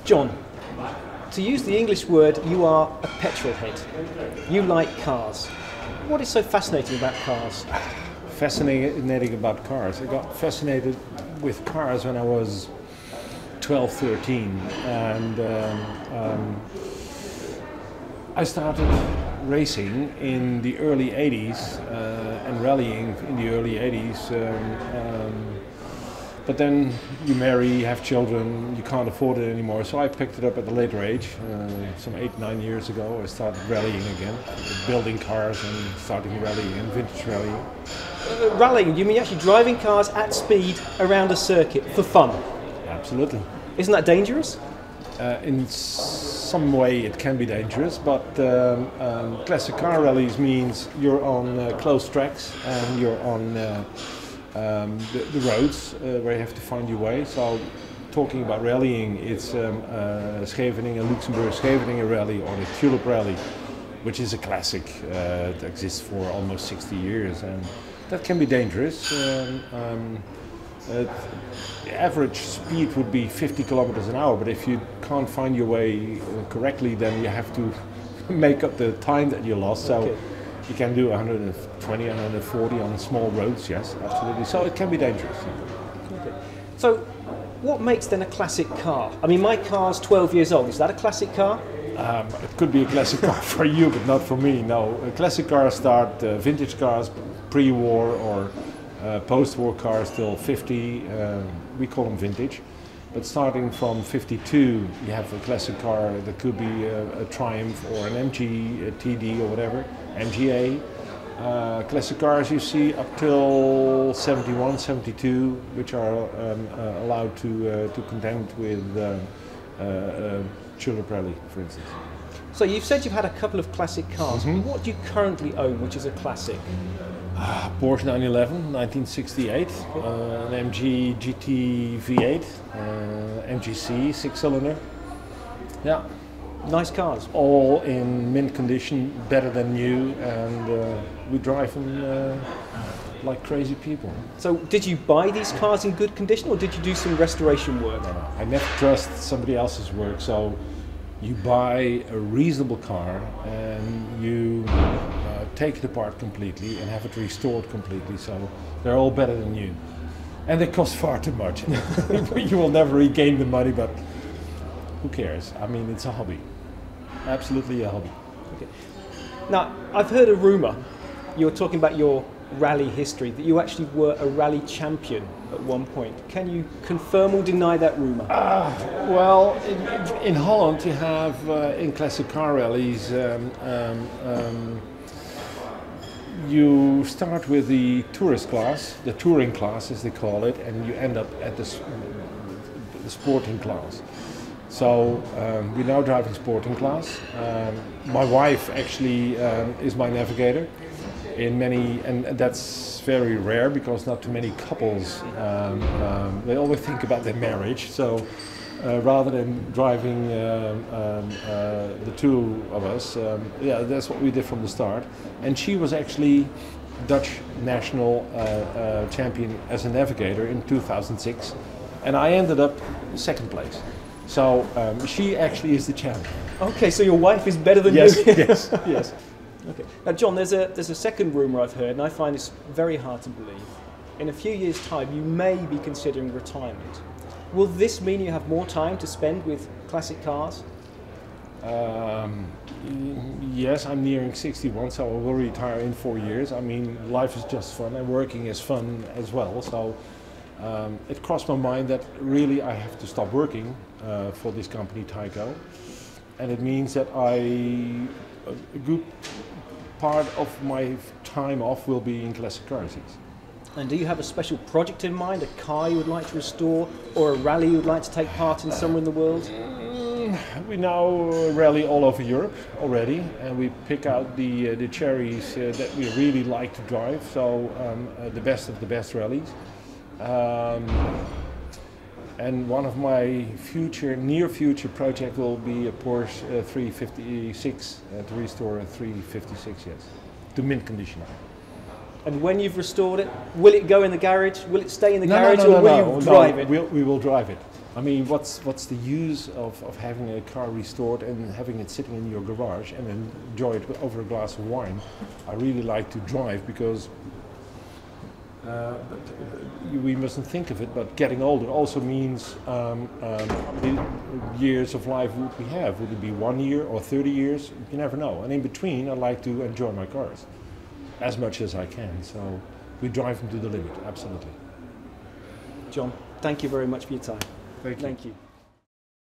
John, to use the English word, you are a petrol head. You like cars. What is so fascinating about cars? Fascinating about cars. I got fascinated with cars when I was 12, 13, and I started racing in the early 80s and rallying in the early 80s. But then you marry, have children, you can't afford it anymore. So I picked it up at a later age. Some 8, 9 years ago, I started rallying again, building cars and starting rallying and vintage rallying. Rallying, you mean actually driving cars at speed around a circuit for fun? Absolutely. Isn't that dangerous? In some way it can be dangerous, but classic car rallies means you're on closed tracks and you're on the roads where you have to find your way. So talking about rallying, it's Scheveningen, Luxembourg Scheveningen rally, or the Tulip rally, which is a classic that exists for almost 60 years, and that can be dangerous. The average speed would be 50 kilometers an hour, but if you can't find your way correctly, then you have to make up the time that you lost. So you can do 120, 140 on small roads, yes, absolutely. So it can be dangerous. Okay. So what makes then a classic car? I mean, my car's 12 years old. Is that a classic car? It could be a classic car for you, but not for me, no. Classic cars start, vintage cars, pre-war or post-war cars till 50, we call them vintage. But starting from 52, you have a classic car that could be a Triumph or an MG, a TD or whatever, MGA. Classic cars you see up till 71, 72, which are allowed to contend with Tulip Rally, for instance. So you've said you've had a couple of classic cars. Mm-hmm. What do you currently own, which is a classic? Porsche 911, 1968, an MG GT V8, MGC 6-cylinder. Yeah. Nice cars. All in mint condition, better than new, and we drive them like crazy people. So did you buy these cars in good condition, or did you do some restoration work? No, I never trust somebody else's work, so you buy a reasonable car and you take it apart completely and have it restored completely, so they're all better than new. And they cost far too much. You will never regain the money, but who cares? I mean, it's a hobby. Absolutely a hobby. Okay. Now, I've heard a rumour, you were talking about your rally history, that you actually were a rally champion at one point. Can you confirm or deny that rumour? Well, in Holland you have, in classic car rallies, you start with the tourist class, the touring class as they call it, and you end up at the sporting class. So we're now driving sporting class. My wife actually is my navigator in many, and that's very rare because not too many couples, they always think about their marriage. So rather than driving the two of us, yeah, that's what we did from the start. And she was actually Dutch national champion as a navigator in 2006, and I ended up second place. So she actually is the champion. Okay, so your wife is better than yes, you. Yes, yes. Okay. Now, John, there's a second rumour I've heard, and I find this very hard to believe. In a few years' time, you may be considering retirement. Will this mean you have more time to spend with classic cars? Yes, I'm nearing 61, so I will retire in 4 years. I mean, life is just fun, and working is fun as well. So it crossed my mind that really I have to stop working for this company, Tyco, and it means that a good part of my time off will be in classic cars. And do you have a special project in mind, a car you would like to restore, or a rally you would like to take part in somewhere in the world? We now rally all over Europe already, and we pick out the cherries that we really like to drive, so the best of the best rallies. And one of my near future project will be a Porsche 356, to restore a 356, yes, to mint condition. And when you've restored it, will it go in the garage? Will it stay in the garage, or will you drive it? We will drive it. I mean, what's the use of having a car restored and having it sitting in your garage and then enjoy it over a glass of wine? I really like to drive because we mustn't think of it, but getting older also means how many years of life would we have? Would it be 1 year or 30 years? You never know. And in between, I like to enjoy my cars as much as I can. So we drive them to the limit, absolutely. John, thank you very much for your time. Thank you. Thank you.